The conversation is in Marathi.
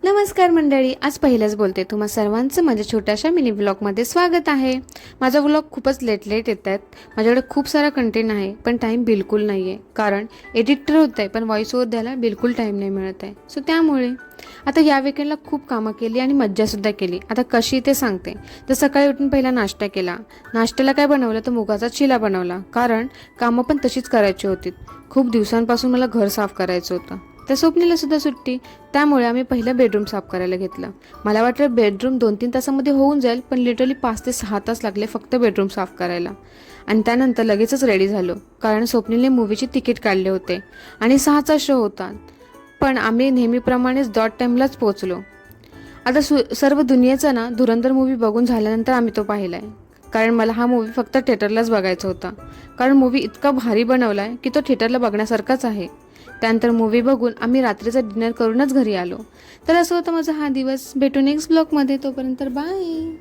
नमस्कार मंडळी, आज पहिलंच बोलते. तुम्हा सर्वांचं माझ्या छोट्याशा मिनी व्लॉगमध्ये स्वागत आहे. माझा व्लॉग खूपच लेट येत आहेत. माझ्याकडे खूप सारा कंटेंट आहे, पण टाईम बिलकुल नाही आहे. कारण एडिटर होत आहे, पण व्हॉइस ओव्हर द्यायला बिलकुल टाईम नाही मिळत आहे. सो त्यामुळे आता या विकेंडला खूप कामं केली आणि मज्जासुद्धा केली. आता कशी ते सांगते. तर सकाळी उठून पहिला नाश्ता केला. नाश्त्याला काय बनवलं तर मुगाचा चिला बनवला. कारण कामं पण तशीच करायची होती. खूप दिवसांपासून मला घर साफ करायचं होतं. त्या स्वप्नीला सुद्धा सुट्टी, त्यामुळे आम्ही पहिलं बेडरूम साफ करायला घेतलं. मला वाटलं बेडरूम 2-3 तासामध्ये होऊन जाईल, पण लिटरली 5 ते 6 तास लागले फक्त बेडरूम साफ करायला. आणि त्यानंतर लगेचच रेडी झालो, कारण स्वप्नीलने मूवीची तिकीट काढले होते आणि 6चा शो होता. पण आम्ही नेहमीप्रमाणेच डॉट टाईमलाच पोहोचलो. आता सर्व दुनियेचा ना धुरंधर मूवी बघून झाल्यानंतर आम्ही तो पाहिला आहे. कारण मला हा मूवी फक्त थिएटरलाच बघायचा होता. कारण मूवी इतका भारी बनवला आहे की तो थिएटरला बघण्यासारखाच आहे. त्यानंतर मूवी बघून आम्ही रात्रीचा डिनर करूनच घरी आलो. तर असं होतं माझा हा दिवस. भेटू नेक्स्ट ब्लॉगमध्ये. तोपर्यंत बाय.